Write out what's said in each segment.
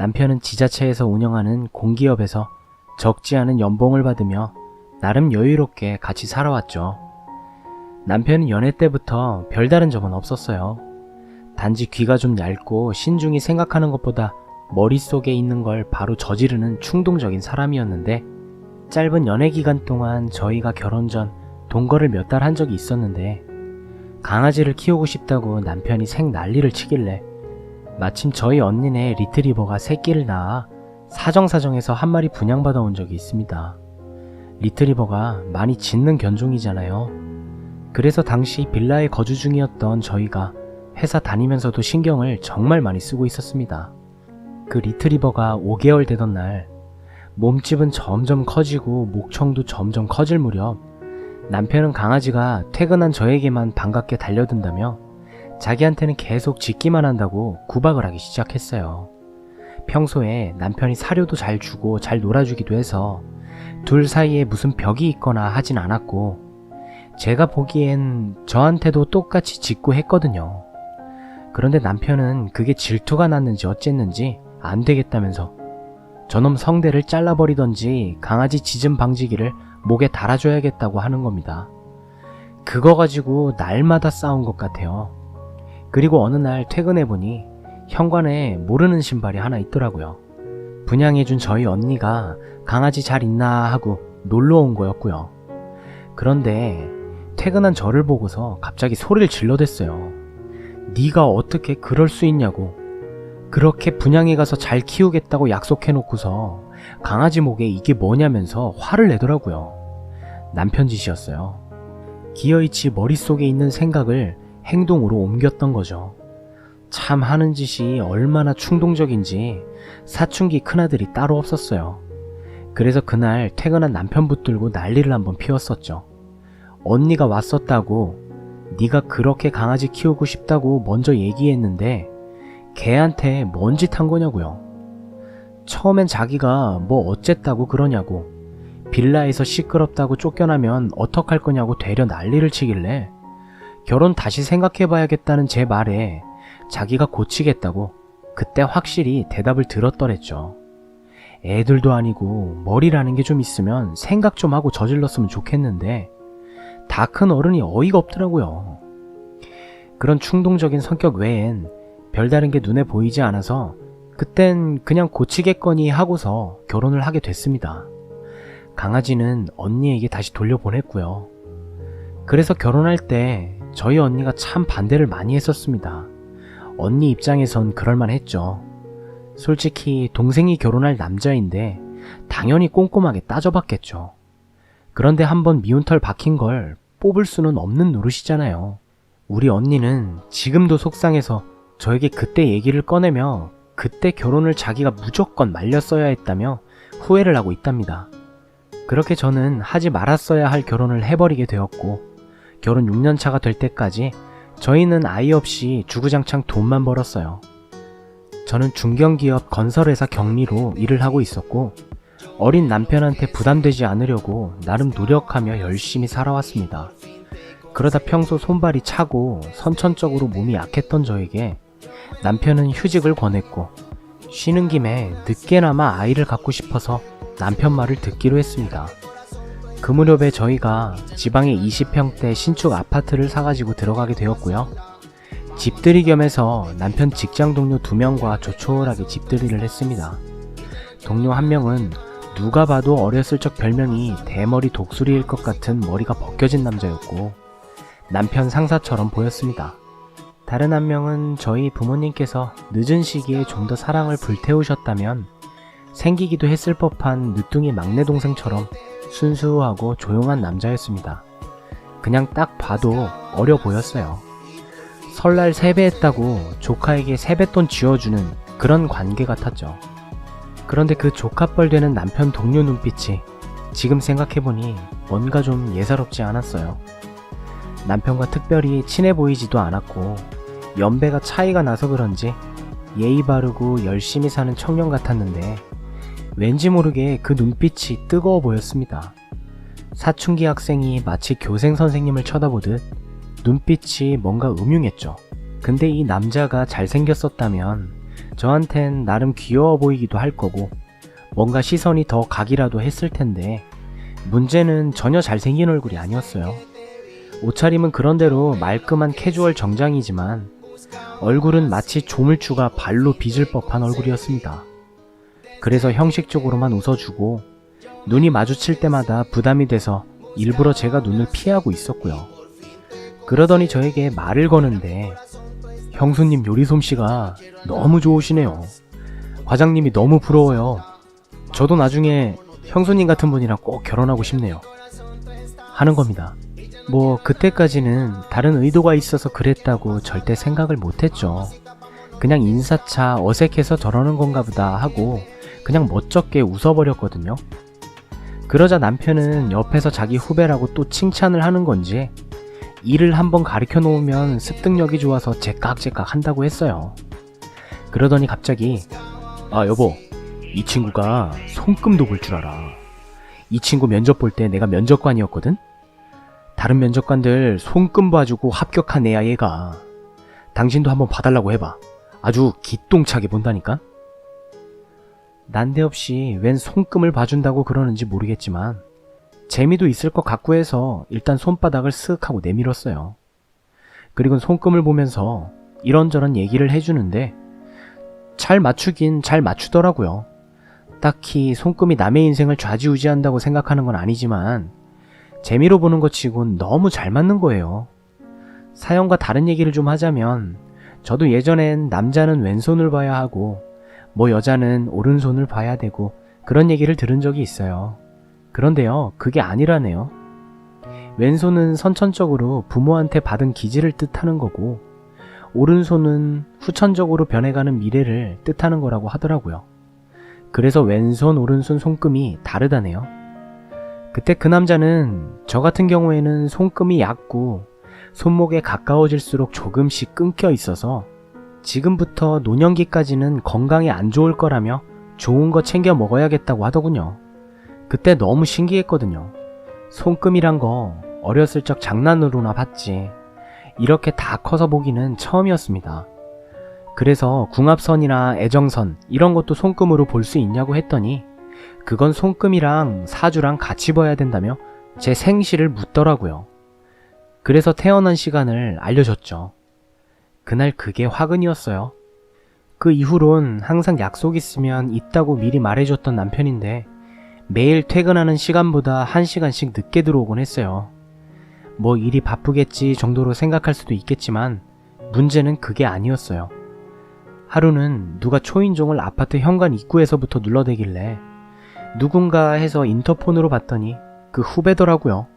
남편은 지자체에서 운영하는 공기업에서 적지 않은 연봉을 받으며 나름 여유롭게 같이 살아왔죠. 남편은 연애 때부터 별다른 점은 없었어요. 단지 귀가 좀 얇고 신중히 생각하는 것보다 머릿속에 있는 걸 바로 저지르는 충동적인 사람이었는데, 짧은 연애 기간 동안 저희가 결혼 전 동거를 몇 달 한 적이 있었는데, 강아지를 키우고 싶다고 남편이 생 난리를 치길래 마침 저희 언니네 리트리버가 새끼를 낳아 사정사정해서 한 마리 분양받아 온 적이 있습니다. 리트리버가 많이 짖는 견종이잖아요. 그래서 당시 빌라에 거주 중이었던 저희가 회사 다니면서도 신경을 정말 많이 쓰고 있었습니다. 그 리트리버가 5개월 되던 날, 몸집은 점점 커지고 목청도 점점 커질 무렵, 남편은 강아지가 퇴근한 저에게만 반갑게 달려든다며 자기한테는 계속 짖기만 한다고 구박을 하기 시작했어요. 평소에 남편이 사료도 잘 주고 잘 놀아주기도 해서 둘 사이에 무슨 벽이 있거나 하진 않았고, 제가 보기엔 저한테도 똑같이 짖고 했거든요. 그런데 남편은 그게 질투가 났는지 어쨌는지 안 되겠다면서 저놈 성대를 잘라버리던지 강아지 짖음 방지기를 목에 달아줘야겠다고 하는 겁니다. 그거 가지고 날마다 싸운 것 같아요. 그리고 어느 날 퇴근해보니 현관에 모르는 신발이 하나 있더라고요. 분양해준 저희 언니가 강아지 잘 있나 하고 놀러 온 거였고요. 그런데 퇴근한 저를 보고서 갑자기 소리를 질러댔어요. 네가 어떻게 그럴 수 있냐고. 그렇게 분양해 가서 잘 키우겠다고 약속해놓고서 강아지 목에 이게 뭐냐면서 화를 내더라고요. 남편 짓이었어요. 기어이치 머릿속에 있는 생각을 행동으로 옮겼던 거죠. 참 하는 짓이 얼마나 충동적인지 사춘기 큰아들이 따로 없었어요. 그래서 그날 퇴근한 남편 붙들고 난리를 한번 피웠었죠. 언니가 왔었다고, 네가 그렇게 강아지 키우고 싶다고 먼저 얘기했는데 걔한테 뭔 짓 한 거냐고요. 처음엔 자기가 뭐 어쨌다고 그러냐고, 빌라에서 시끄럽다고 쫓겨나면 어떡할 거냐고 되려 난리를 치길래 결혼 다시 생각해봐야겠다는 제 말에 자기가 고치겠다고 그때 확실히 대답을 들었더랬죠. 애들도 아니고 머리라는 게 좀 있으면 생각 좀 하고 저질렀으면 좋겠는데 다 큰 어른이 어이가 없더라고요. 그런 충동적인 성격 외엔 별다른 게 눈에 보이지 않아서 그땐 그냥 고치겠거니 하고서 결혼을 하게 됐습니다. 강아지는 언니에게 다시 돌려보냈고요. 그래서 결혼할 때 저희 언니가 참 반대를 많이 했었습니다. 언니 입장에선 그럴만했죠. 솔직히 동생이 결혼할 남자인데 당연히 꼼꼼하게 따져봤겠죠. 그런데 한번 미운털 박힌 걸 뽑을 수는 없는 노릇이잖아요. 우리 언니는 지금도 속상해서 저에게 그때 얘기를 꺼내며 그때 결혼을 자기가 무조건 말렸어야 했다며 후회를 하고 있답니다. 그렇게 저는 하지 말았어야 할 결혼을 해버리게 되었고, 결혼 6년 차가 될 때까지 저희는 아이 없이 주구장창 돈만 벌었어요. 저는 중견기업 건설회사 경리로 일을 하고 있었고, 어린 남편한테 부담되지 않으려고 나름 노력하며 열심히 살아왔습니다. 그러다 평소 손발이 차고 선천적으로 몸이 약했던 저에게 남편은 휴직을 권했고, 쉬는 김에 늦게나마 아이를 갖고 싶어서 남편 말을 듣기로 했습니다. 그 무렵에 저희가 지방에 20평대 신축 아파트를 사가지고 들어가게 되었고요. 집들이 겸해서 남편 직장 동료 2명과 조촐하게 집들이를 했습니다. 동료 1명은 누가 봐도 어렸을 적 별명이 대머리 독수리일 것 같은 머리가 벗겨진 남자였고, 남편 상사처럼 보였습니다. 다른 1명은 저희 부모님께서 늦은 시기에 좀 더 사랑을 불태우셨다면 생기기도 했을 법한 늦둥이 막내 동생처럼 순수하고 조용한 남자였습니다. 그냥 딱 봐도 어려 보였어요. 설날 세배했다고 조카에게 세뱃돈 쥐어주는 그런 관계 같았죠. 그런데 그 조카뻘 되는 남편 동료 눈빛이 지금 생각해보니 뭔가 좀 예사롭지 않았어요. 남편과 특별히 친해 보이지도 않았고 연배가 차이가 나서 그런지 예의 바르고 열심히 사는 청년 같았는데 왠지 모르게 그 눈빛이 뜨거워 보였습니다. 사춘기 학생이 마치 교생 선생님을 쳐다보듯 눈빛이 뭔가 음흉했죠. 근데 이 남자가 잘생겼었다면 저한텐 나름 귀여워 보이기도 할 거고 뭔가 시선이 더 가기라도 했을 텐데 문제는 전혀 잘생긴 얼굴이 아니었어요. 옷차림은 그런대로 말끔한 캐주얼 정장이지만 얼굴은 마치 조물주가 발로 빚을 법한 얼굴이었습니다. 그래서 형식적으로만 웃어주고 눈이 마주칠 때마다 부담이 돼서 일부러 제가 눈을 피하고 있었고요. 그러더니 저에게 말을 거는데 형수님 요리 솜씨가 너무 좋으시네요. 과장님이 너무 부러워요. 저도 나중에 형수님 같은 분이랑 꼭 결혼하고 싶네요. 하는 겁니다. 뭐 그때까지는 다른 의도가 있어서 그랬다고 절대 생각을 못했죠. 그냥 인사차 어색해서 저러는 건가 보다 하고 그냥 멋쩍게 웃어버렸거든요. 그러자 남편은 옆에서 자기 후배라고 또 칭찬을 하는 건지 일을 한번 가르쳐 놓으면 습득력이 좋아서 제깍제깍 한다고 했어요. 그러더니 갑자기 아 여보, 이 친구가 손금도 볼 줄 알아. 이 친구 면접 볼 때 내가 면접관이었거든? 다른 면접관들 손금 봐주고 합격한 애야 얘가. 당신도 한번 봐달라고 해봐. 아주 기똥차게 본다니까? 난데없이 웬 손금을 봐준다고 그러는지 모르겠지만 재미도 있을 것 같고 해서 일단 손바닥을 쓱 하고 내밀었어요. 그리고 손금을 보면서 이런저런 얘기를 해주는데 잘 맞추긴 잘 맞추더라고요. 딱히 손금이 남의 인생을 좌지우지한다고 생각하는 건 아니지만 재미로 보는 것 치곤 너무 잘 맞는 거예요. 사연과 다른 얘기를 좀 하자면 저도 예전엔 남자는 왼손을 봐야 하고 뭐 여자는 오른손을 봐야 되고 그런 얘기를 들은 적이 있어요. 그런데요, 그게 아니라네요. 왼손은 선천적으로 부모한테 받은 기질을 뜻하는 거고 오른손은 후천적으로 변해가는 미래를 뜻하는 거라고 하더라고요. 그래서 왼손, 오른손 손금이 다르다네요. 그때 그 남자는 저 같은 경우에는 손금이 얇고 손목에 가까워질수록 조금씩 끊겨 있어서 지금부터 노년기까지는 건강에 안 좋을 거라며 좋은 거 챙겨 먹어야겠다고 하더군요. 그때 너무 신기했거든요. 손금이란 거 어렸을 적 장난으로나 봤지 이렇게 다 커서 보기는 처음이었습니다. 그래서 궁합선이나 애정선 이런 것도 손금으로 볼 수 있냐고 했더니 그건 손금이랑 사주랑 같이 봐야 된다며 제 생시를 묻더라고요. 그래서 태어난 시간을 알려줬죠. 그날 그게 화근이었어요. 그 이후론 항상 약속 있으면 있다고 미리 말해줬던 남편인데 매일 퇴근하는 시간보다 1시간씩 늦게 들어오곤 했어요. 뭐 일이 바쁘겠지 정도로 생각할 수도 있겠지만 문제는 그게 아니었어요. 하루는 누가 초인종을 아파트 현관 입구에서부터 눌러대길래 누군가 해서 인터폰으로 봤더니 그 후배더라고요.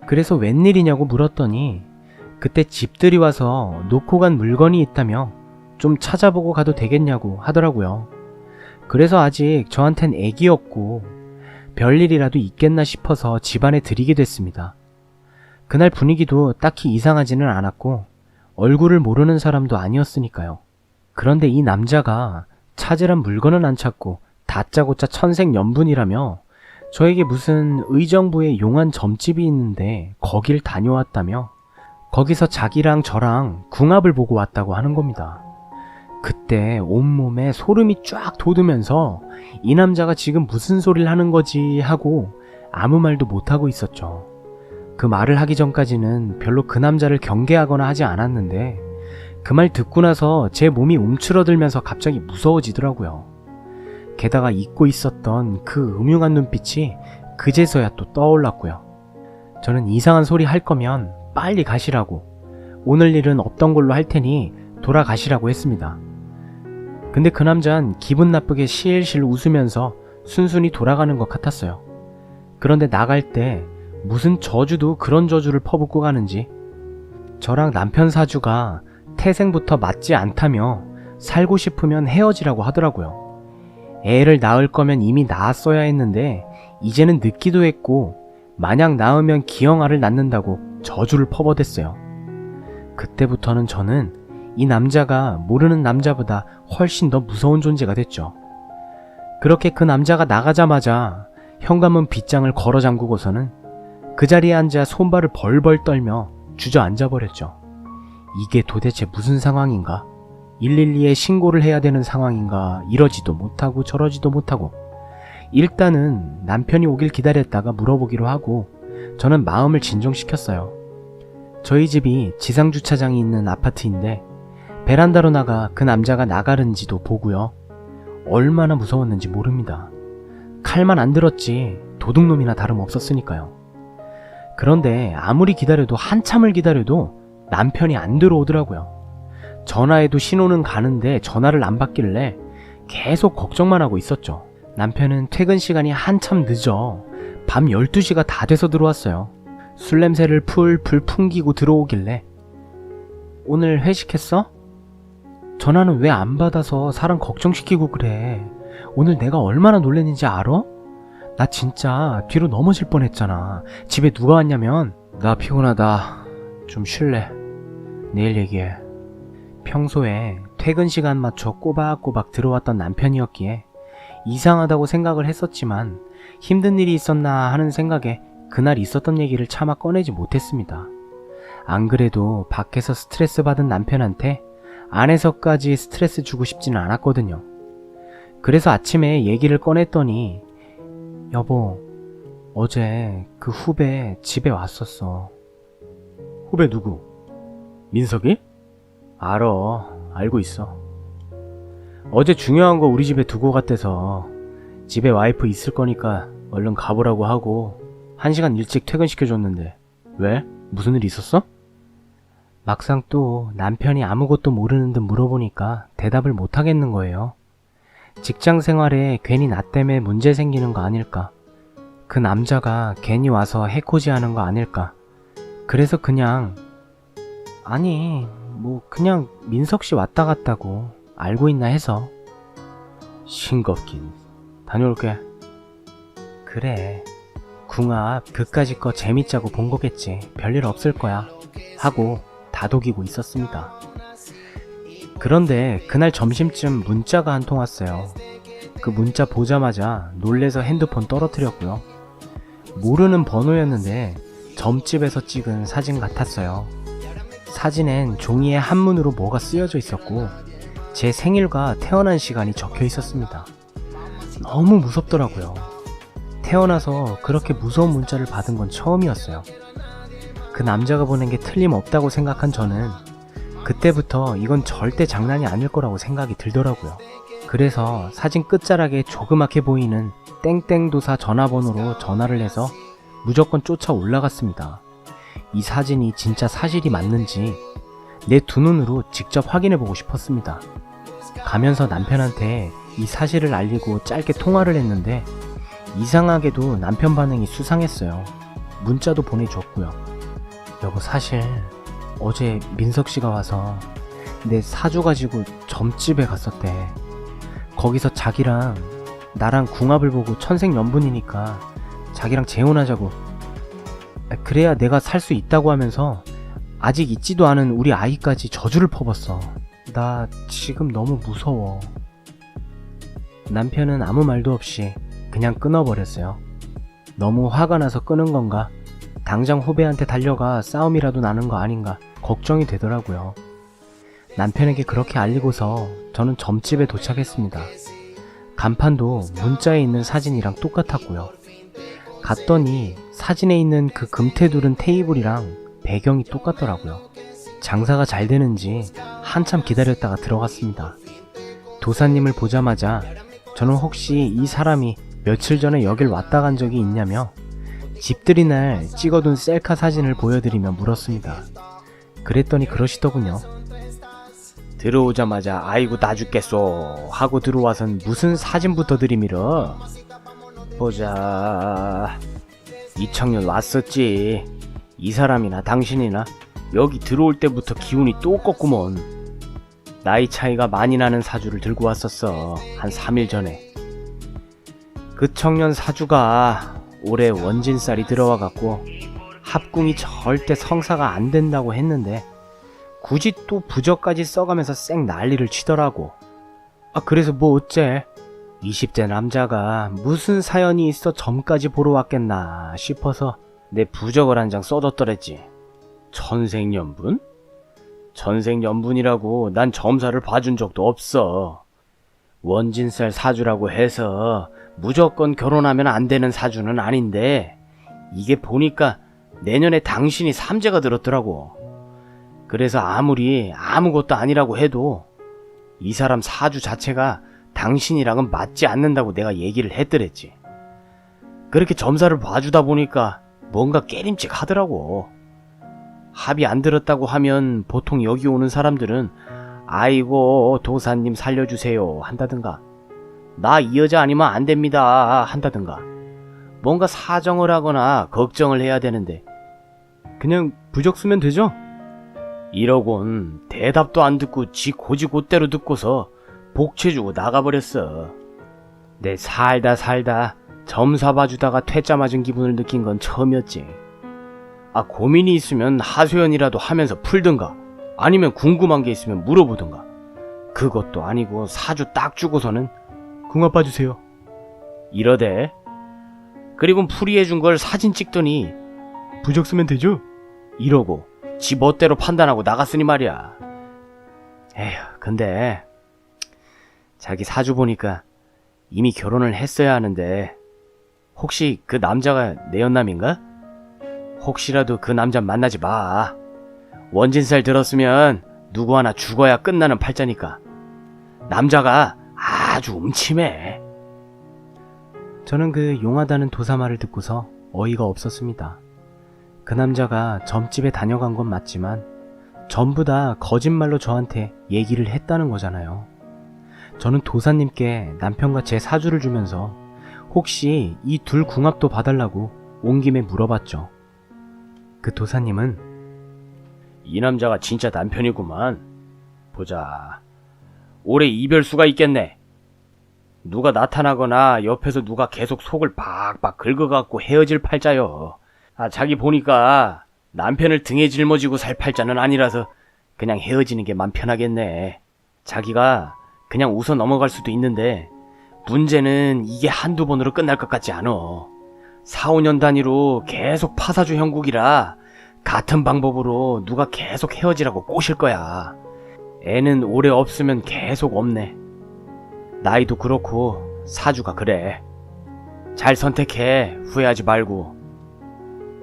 그래서 웬일이냐고 물었더니 그때 집들이 와서 놓고 간 물건이 있다며 좀 찾아보고 가도 되겠냐고 하더라고요. 그래서 아직 저한텐 애기였고 별일이라도 있겠나 싶어서 집안에 들이게 됐습니다. 그날 분위기도 딱히 이상하지는 않았고 얼굴을 모르는 사람도 아니었으니까요. 그런데 이 남자가 찾으란 물건은 안 찾고 다짜고짜 천생연분이라며 저에게 무슨 의정부에 용한 점집이 있는데 거길 다녀왔다며 거기서 자기랑 저랑 궁합을 보고 왔다고 하는 겁니다. 그때 온몸에 소름이 쫙 돋으면서 이 남자가 지금 무슨 소리를 하는 거지 하고 아무 말도 못하고 있었죠. 그 말을 하기 전까지는 별로 그 남자를 경계하거나 하지 않았는데 그 말 듣고 나서 제 몸이 움츠러들면서 갑자기 무서워지더라고요. 게다가 잊고 있었던 그 음흉한 눈빛이 그제서야 또 떠올랐고요. 저는 이상한 소리 할 거면 빨리 가시라고, 오늘 일은 없던 걸로 할 테니 돌아가시라고 했습니다. 근데 그 남자는 기분 나쁘게 실실 웃으면서 순순히 돌아가는 것 같았어요. 그런데 나갈 때 무슨 저주도 그런 저주를 퍼붓고 가는지 저랑 남편 사주가 태생부터 맞지 않다며 살고 싶으면 헤어지라고 하더라고요. 애를 낳을 거면 이미 낳았어야 했는데 이제는 늦기도 했고 만약 낳으면 기형아를 낳는다고 저주를 퍼버댔어요. 그때부터는 저는 이 남자가 모르는 남자보다 훨씬 더 무서운 존재가 됐죠. 그렇게 그 남자가 나가자마자 현관문 빗장을 걸어 잠그고서는 그 자리에 앉아 손발을 벌벌 떨며 주저앉아 버렸죠. 이게 도대체 무슨 상황인가? 112에 신고를 해야 되는 상황인가 이러지도 못하고 저러지도 못하고 일단은 남편이 오길 기다렸다가 물어보기로 하고 저는 마음을 진정시켰어요. 저희 집이 지상주차장이 있는 아파트인데 베란다로 나가 그 남자가 나가는지도 보고요. 얼마나 무서웠는지 모릅니다. 칼만 안 들었지 도둑놈이나 다름없었으니까요. 그런데 아무리 기다려도 한참을 기다려도 남편이 안 들어오더라고요. 전화해도 신호는 가는데 전화를 안 받길래 계속 걱정만 하고 있었죠. 남편은 퇴근 시간이 한참 늦어 밤 12시가 다 돼서 들어왔어요. 술 냄새를 풀풀 풍기고 들어오길래 오늘 회식했어? 전화는 왜 안 받아서 사람 걱정시키고 그래. 오늘 내가 얼마나 놀랬는지 알아? 나 진짜 뒤로 넘어질 뻔했잖아. 집에 누가 왔냐면 나 피곤하다. 좀 쉴래. 내일 얘기해. 평소에 퇴근 시간 맞춰 꼬박꼬박 들어왔던 남편이었기에 이상하다고 생각을 했었지만 힘든 일이 있었나 하는 생각에 그날 있었던 얘기를 차마 꺼내지 못했습니다. 안 그래도 밖에서 스트레스 받은 남편한테 안에서까지 스트레스 주고 싶지는 않았거든요. 그래서 아침에 얘기를 꺼냈더니 여보, 어제 그 후배 집에 왔었어. 후배 누구? 민석이? 알어. 알고 있어. 어제 중요한 거 우리 집에 두고 갔대서 집에 와이프 있을 거니까 얼른 가보라고 하고 1시간 일찍 퇴근시켜줬는데 왜? 무슨 일 있었어? 막상 또 남편이 아무것도 모르는 듯 물어보니까 대답을 못하겠는 거예요. 직장 생활에 괜히 나 때문에 문제 생기는 거 아닐까? 그 남자가 괜히 와서 해코지 하는 거 아닐까? 그래서 그냥 아니 그냥 민석씨 왔다 갔다고 알고 있나 해서. 싱겁긴. 다녀올게. 그래, 궁합 그까짓 거 재밌자고 본 거겠지. 별일 없을 거야 하고 다독이고 있었습니다. 그런데 그날 점심쯤 문자가 한 통 왔어요. 그 문자 보자마자 놀래서 핸드폰 떨어뜨렸고요. 모르는 번호였는데 점집에서 찍은 사진 같았어요. 사진엔 종이에 한문으로 뭐가 쓰여져 있었고 제 생일과 태어난 시간이 적혀 있었습니다. 너무 무섭더라고요. 태어나서 그렇게 무서운 문자를 받은 건 처음이었어요. 그 남자가 보낸 게 틀림없다고 생각한 저는 그때부터 이건 절대 장난이 아닐 거라고 생각이 들더라고요. 그래서 사진 끝자락에 조그맣게 보이는 땡땡도사 전화번호로 전화를 해서 무조건 쫓아 올라갔습니다. 이 사진이 진짜 사실이 맞는지 내 두 눈으로 직접 확인해보고 싶었습니다. 가면서 남편한테 이 사실을 알리고 짧게 통화를 했는데 이상하게도 남편 반응이 수상했어요. 문자도 보내줬고요. 여보, 사실 어제 민석씨가 와서 내 사주 가지고 점집에 갔었대. 거기서 자기랑 나랑 궁합을 보고 천생연분이니까 자기랑 재혼하자고, 그래야 내가 살 수 있다고 하면서 아직 있지도 않은 우리 아이까지 저주를 퍼붓어. 나 지금 너무 무서워. 남편은 아무 말도 없이 그냥 끊어버렸어요. 너무 화가 나서 끊은 건가, 당장 후배한테 달려가 싸움이라도 나는 거 아닌가 걱정이 되더라고요. 남편에게 그렇게 알리고서 저는 점집에 도착했습니다. 간판도 문자에 있는 사진이랑 똑같았고요. 갔더니 사진에 있는 그 금태 두른 테이블이랑 배경이 똑같더라고요. 장사가 잘 되는지 한참 기다렸다가 들어갔습니다. 도사님을 보자마자 저는 혹시 이 사람이 며칠 전에 여길 왔다 간 적이 있냐며 집들이 날 찍어둔 셀카 사진을 보여드리며 물었습니다. 그랬더니 그러시더군요. 들어오자마자 아이고 나 죽겠소 하고 들어와선 무슨 사진부터 들이밀어. 보자, 이 청년 왔었지. 이 사람이나 당신이나 여기 들어올 때부터 기운이 또 껐구먼. 나이 차이가 많이 나는 사주를 들고 왔었어. 한 3일 전에. 그 청년 사주가 올해 원진살이 들어와갖고 합궁이 절대 성사가 안 된다고 했는데 굳이 또 부적까지 써가면서 쌩 난리를 치더라고. 그래서 뭐 어째? 20대 남자가 무슨 사연이 있어 점까지 보러 왔겠나 싶어서 내 부적을 한 장 써줬더랬지. 천생연분? 천생연분이라고 난 점사를 봐준 적도 없어. 원진살 사주라고 해서 무조건 결혼하면 안 되는 사주는 아닌데 이게 보니까 내년에 당신이 삼재가 들었더라고. 그래서 아무리 아무것도 아니라고 해도 이 사람 사주 자체가 당신이랑은 맞지 않는다고 내가 얘기를 했더랬지. 그렇게 점사를 봐주다 보니까 뭔가 깨림칙 하더라고. 합이 안 들었다고 하면 보통 여기 오는 사람들은 아이고 도사님 살려주세요 한다든가, 나 이 여자 아니면 안 됩니다 한다든가, 뭔가 사정을 하거나 걱정을 해야 되는데 그냥 부적 쓰면 되죠? 이러곤 대답도 안 듣고 지 고지곳대로 듣고서 복채 주고 나가버렸어. 내 살다 점사 봐주다가 퇴짜 맞은 기분을 느낀 건 처음이었지. 고민이 있으면 하소연이라도 하면서 풀든가, 아니면 궁금한 게 있으면 물어보든가. 그것도 아니고 사주 딱 주고서는 궁합 봐주세요 이러대. 그리고 풀이해준 걸 사진 찍더니 부적 쓰면 되죠? 이러고 지 멋대로 판단하고 나갔으니 말이야. 에휴, 근데 자기 사주 보니까 이미 결혼을 했어야 하는데 혹시 그 남자가 내 연남인가? 혹시라도 그 남자 만나지 마. 원진살 들었으면 누구 하나 죽어야 끝나는 팔자니까. 남자가 아주 음침해. 저는 그 용하다는 도사 말을 듣고서 어이가 없었습니다. 그 남자가 점집에 다녀간 건 맞지만 전부 다 거짓말로 저한테 얘기를 했다는 거잖아요. 저는 도사님께 남편과 제 사주를 주면서 혹시 이 둘 궁합도 봐달라고 온 김에 물어봤죠. 그 도사님은 이 남자가 진짜 남편이구만. 보자. 올해 이별수가 있겠네. 누가 나타나거나 옆에서 누가 계속 속을 박박 긁어갖고 헤어질 팔자요. 자기 보니까 남편을 등에 짊어지고 살 팔자는 아니라서 그냥 헤어지는 게 맘 편하겠네. 자기가 그냥 웃어 넘어갈 수도 있는데 문제는 이게 한두 번으로 끝날 것 같지 않아. 4, 5년 단위로 계속 파사주 형국이라 같은 방법으로 누가 계속 헤어지라고 꼬실 거야. 애는 오래 없으면 계속 없네. 나이도 그렇고 사주가 그래. 잘 선택해. 후회하지 말고.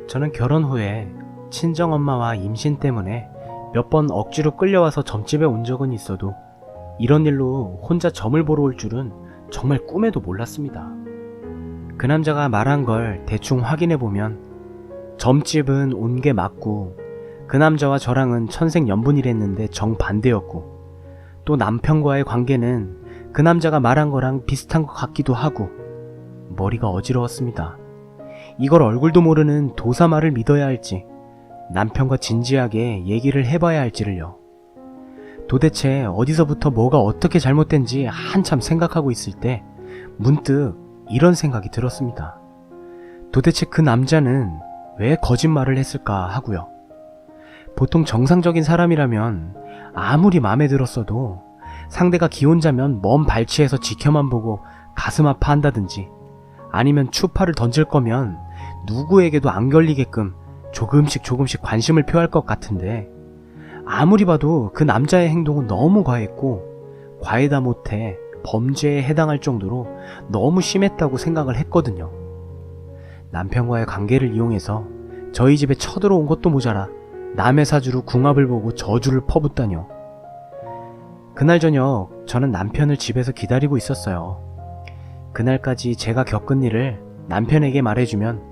저는 결혼 후에 친정엄마와 임신 때문에 몇 번 억지로 끌려와서 점집에 온 적은 있어도 이런 일로 혼자 점을 보러 올 줄은 정말 꿈에도 몰랐습니다. 그 남자가 말한 걸 대충 확인해보면 점집은 온 게 맞고 그 남자와 저랑은 천생연분이랬는데 정반대였고, 또 남편과의 관계는 그 남자가 말한 거랑 비슷한 것 같기도 하고 머리가 어지러웠습니다. 이걸 얼굴도 모르는 도사 말을 믿어야 할지 남편과 진지하게 얘기를 해봐야 할지를요. 도대체 어디서부터 뭐가 어떻게 잘못된지 한참 생각하고 있을 때 문득 이런 생각이 들었습니다. 도대체 그 남자는 왜 거짓말을 했을까 하고요. 보통 정상적인 사람이라면 아무리 마음에 들었어도 상대가 기혼자면 먼 발치에서 지켜만 보고 가슴 아파한다든지, 아니면 추파를 던질 거면 누구에게도 안 걸리게끔 조금씩 관심을 표할 것 같은데, 아무리 봐도 그 남자의 행동은 너무 과했고 과하다 못해 범죄에 해당할 정도로 너무 심했다고 생각을 했거든요. 남편과의 관계를 이용해서 저희 집에 쳐들어온 것도 모자라 남의 사주로 궁합을 보고 저주를 퍼붓다뇨. 그날 저녁 저는 남편을 집에서 기다리고 있었어요. 그날까지 제가 겪은 일을 남편에게 말해주면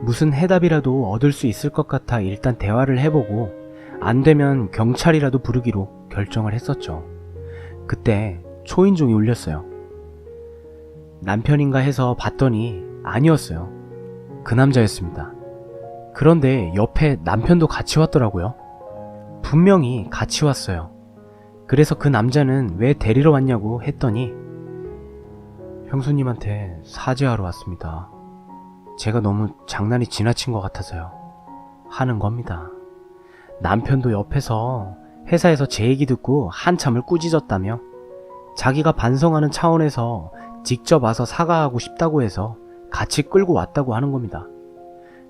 무슨 해답이라도 얻을 수 있을 것 같아 일단 대화를 해보고 안 되면 경찰이라도 부르기로 결정을 했었죠. 그때 초인종이 울렸어요. 남편인가 해서 봤더니 아니었어요. 그 남자였습니다. 그런데 옆에 남편도 같이 왔더라고요. 분명히 같이 왔어요. 그래서 그 남자는 왜 데리러 왔냐고 했더니 형수님한테 사죄하러 왔습니다. 제가 너무 장난이 지나친 것 같아서요. 하는 겁니다. 남편도 옆에서 회사에서 제 얘기 듣고 한참을 꾸짖었다며 자기가 반성하는 차원에서 직접 와서 사과하고 싶다고 해서 같이 끌고 왔다고 하는 겁니다.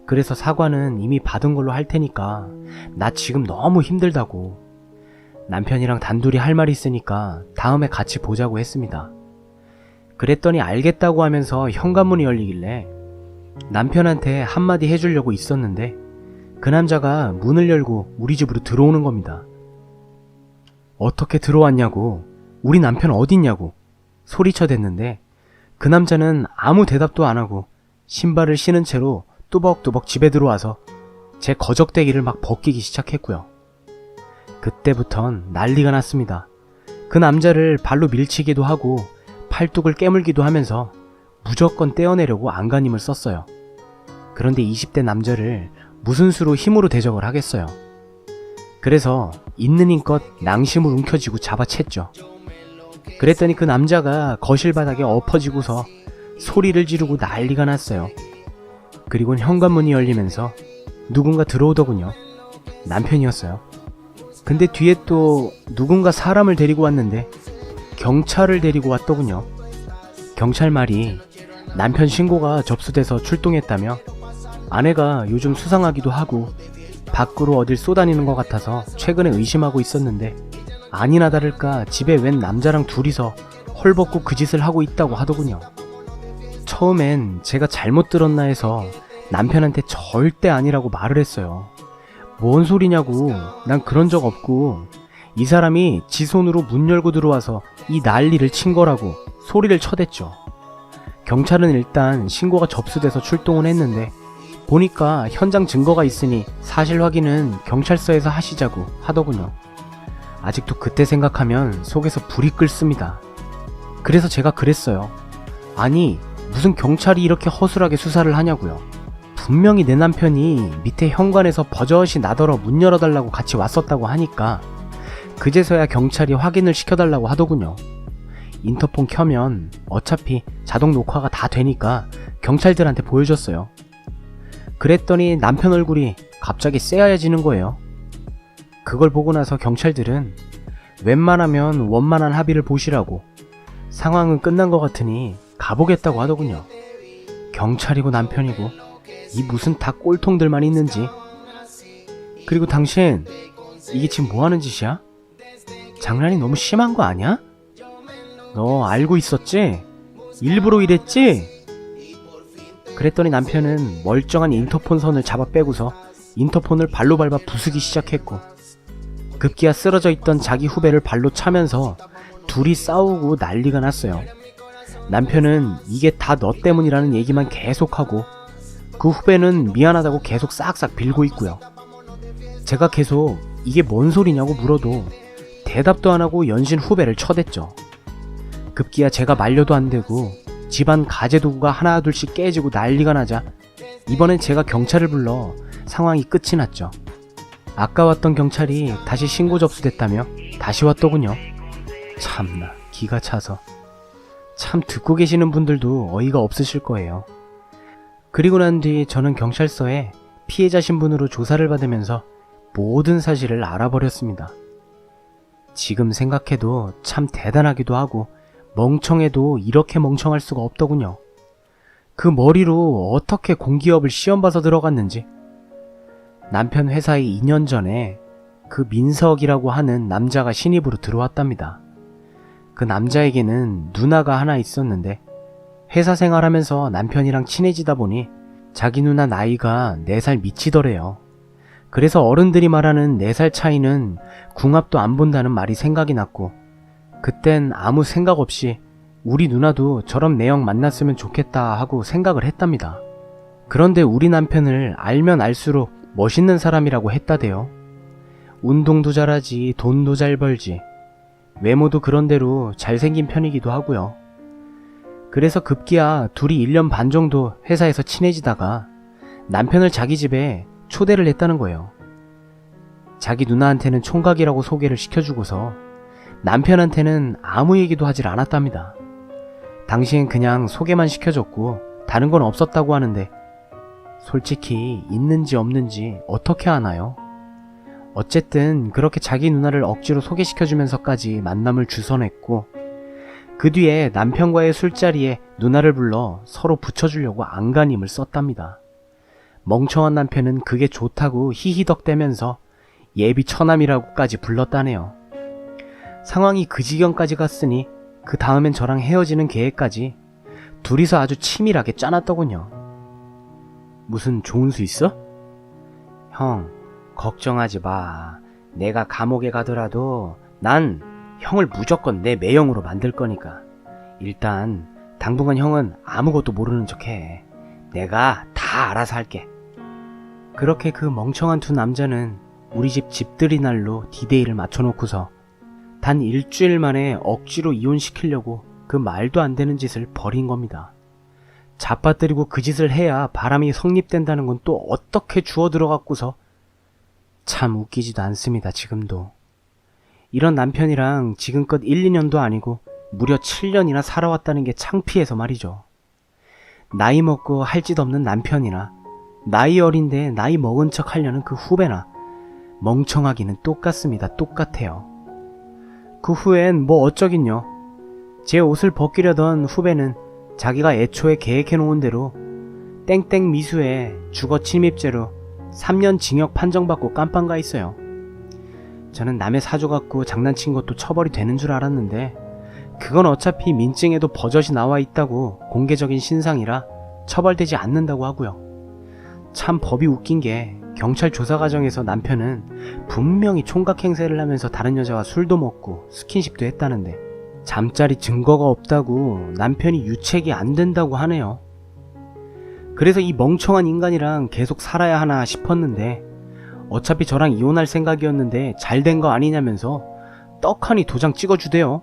그래서 사과는 이미 받은 걸로 할 테니까 나 지금 너무 힘들다고, 남편이랑 단둘이 할 말이 있으니까 다음에 같이 보자고 했습니다. 그랬더니 알겠다고 하면서 현관문이 열리길래 남편한테 한마디 해주려고 있었는데 그 남자가 문을 열고 우리 집으로 들어오는 겁니다. 어떻게 들어왔냐고, 우리 남편 어딨냐고 소리쳐댔는데 그 남자는 아무 대답도 안 하고 신발을 신은 채로 뚜벅뚜벅 집에 들어와서 제 거적대기를 막 벗기기 시작했고요. 그때부턴 난리가 났습니다. 그 남자를 발로 밀치기도 하고 팔뚝을 깨물기도 하면서 무조건 떼어내려고 안간힘을 썼어요. 그런데 20대 남자를 무슨 수로 힘으로 대적을 하겠어요. 그래서 있는 힘껏 낭심을 움켜쥐고 잡아챘죠. 그랬더니 그 남자가 거실 바닥에 엎어지고서 소리를 지르고 난리가 났어요. 그리고 현관문이 열리면서 누군가 들어오더군요. 남편이었어요. 근데 뒤에 또 누군가 사람을 데리고 왔는데 경찰을 데리고 왔더군요. 경찰 말이 남편 신고가 접수돼서 출동했다며 아내가 요즘 수상하기도 하고 밖으로 어딜 쏘다니는 것 같아서 최근에 의심하고 있었는데 아니나 다를까 집에 웬 남자랑 둘이서 헐벗고 그 짓을 하고 있다고 하더군요. 처음엔 제가 잘못 들었나 해서 남편한테 절대 아니라고 말을 했어요. 뭔 소리냐고, 난 그런 적 없고 이 사람이 지 손으로 문 열고 들어와서 이 난리를 친 거라고 소리를 쳐댔죠. 경찰은 일단 신고가 접수돼서 출동을 했는데 보니까 현장 증거가 있으니 사실 확인은 경찰서에서 하시자고 하더군요. 아직도 그때 생각하면 속에서 불이 끓습니다. 그래서 제가 그랬어요. 아니, 무슨 경찰이 이렇게 허술하게 수사를 하냐고요. 분명히 내 남편이 밑에 현관에서 버젓이 나더러 문 열어달라고 같이 왔었다고 하니까 그제서야 경찰이 확인을 시켜달라고 하더군요. 인터폰 켜면 어차피 자동 녹화가 다 되니까 경찰들한테 보여줬어요. 그랬더니 남편 얼굴이 갑자기 새하얘지는 거예요. 그걸 보고 나서 경찰들은 웬만하면 원만한 합의를 보시라고 상황은 끝난 것 같으니 가보겠다고 하더군요. 경찰이고 남편이고 이 무슨 다 꼴통들만 있는지. 그리고 당신 이게 지금 뭐하는 짓이야? 장난이 너무 심한 거 아니야? 너 알고 있었지? 일부러 이랬지? 그랬더니 남편은 멀쩡한 인터폰 선을 잡아 빼고서 인터폰을 발로 밟아 부수기 시작했고 급기야 쓰러져 있던 자기 후배를 발로 차면서 둘이 싸우고 난리가 났어요. 남편은 이게 다 너 때문이라는 얘기만 계속하고 그 후배는 미안하다고 계속 싹싹 빌고 있고요. 제가 계속 이게 뭔 소리냐고 물어도 대답도 안 하고 연신 후배를 쳐댔죠. 급기야 제가 말려도 안 되고 집안 가재도구가 하나둘씩 깨지고 난리가 나자 이번엔 제가 경찰을 불러 상황이 끝이 났죠. 아까 왔던 경찰이 다시 신고 접수됐다며 다시 왔더군요. 참나 기가 차서. 참 듣고 계시는 분들도 어이가 없으실 거예요. 그리고 난 뒤 저는 경찰서에 피해자 신분으로 조사를 받으면서 모든 사실을 알아버렸습니다. 지금 생각해도 참 대단하기도 하고 멍청해도 이렇게 멍청할 수가 없더군요. 그 머리로 어떻게 공기업을 시험 봐서 들어갔는지. 남편 회사에 2년 전에 그 민석이라고 하는 남자가 신입으로 들어왔답니다. 그 남자에게는 누나가 하나 있었는데 회사 생활하면서 남편이랑 친해지다 보니 자기 누나 나이가 4살 미치더래요. 그래서 어른들이 말하는 4살 차이는 궁합도 안 본다는 말이 생각이 났고 그땐 아무 생각 없이 우리 누나도 저런 내형 만났으면 좋겠다 하고 생각을 했답니다. 그런데 우리 남편을 알면 알수록 멋있는 사람이라고 했다대요. 운동도 잘하지 돈도 잘 벌지 외모도 그런대로 잘생긴 편이기도 하고요. 그래서 급기야 둘이 1년 반 정도 회사에서 친해지다가 남편을 자기 집에 초대를 했다는 거예요. 자기 누나한테는 총각이라고 소개를 시켜주고서 남편한테는 아무 얘기도 하질 않았답니다. 당시엔 그냥 소개만 시켜줬고 다른 건 없었다고 하는데 솔직히 있는지 없는지 어떻게 아나요? 어쨌든 그렇게 자기 누나를 억지로 소개시켜주면서까지 만남을 주선했고 그 뒤에 남편과의 술자리에 누나를 불러 서로 붙여주려고 안간힘을 썼답니다. 멍청한 남편은 그게 좋다고 히히덕대면서 예비 처남이라고까지 불렀다네요. 상황이 그 지경까지 갔으니 그 다음엔 저랑 헤어지는 계획까지 둘이서 아주 치밀하게 짜놨더군요. 무슨 좋은 수 있어? 형, 걱정하지 마. 내가 감옥에 가더라도 난 형을 무조건 내 매형으로 만들 거니까. 일단 당분간 형은 아무것도 모르는 척해. 내가 다 알아서 할게. 그렇게 그 멍청한 두 남자는 우리 집 집들이 날로 디데이를 맞춰놓고서 단 일주일 만에 억지로 이혼시키려고 그 말도 안 되는 짓을 벌인 겁니다. 잡아뜨리고 그 짓을 해야 바람이 성립된다는 건 또 어떻게 주워 들어갔고서 참 웃기지도 않습니다. 지금도. 이런 남편이랑 지금껏 1, 2년도 아니고 무려 7년이나 살아왔다는 게 창피해서 말이죠. 나이 먹고 할 짓 없는 남편이나 나이 어린데 나이 먹은 척 하려는 그 후배나 멍청하기는 똑같습니다. 똑같아요. 그 후엔 뭐 어쩌긴요. 제 옷을 벗기려던 후배는 자기가 애초에 계획해놓은 대로 땡땡 미수에 주거 침입죄로 3년 징역 판정받고 깜빵 가 있어요. 저는 남의 사주 갖고 장난친 것도 처벌이 되는 줄 알았는데 그건 어차피 민증에도 버젓이 나와 있다고 공개적인 신상이라 처벌되지 않는다고 하고요. 참 법이 웃긴 게 경찰 조사 과정에서 남편은 분명히 총각 행세를 하면서 다른 여자와 술도 먹고 스킨십도 했다는데 잠자리 증거가 없다고 남편이 유책이 안 된다고 하네요. 그래서 이 멍청한 인간이랑 계속 살아야 하나 싶었는데 어차피 저랑 이혼할 생각이었는데 잘 된 거 아니냐면서 떡하니 도장 찍어주대요.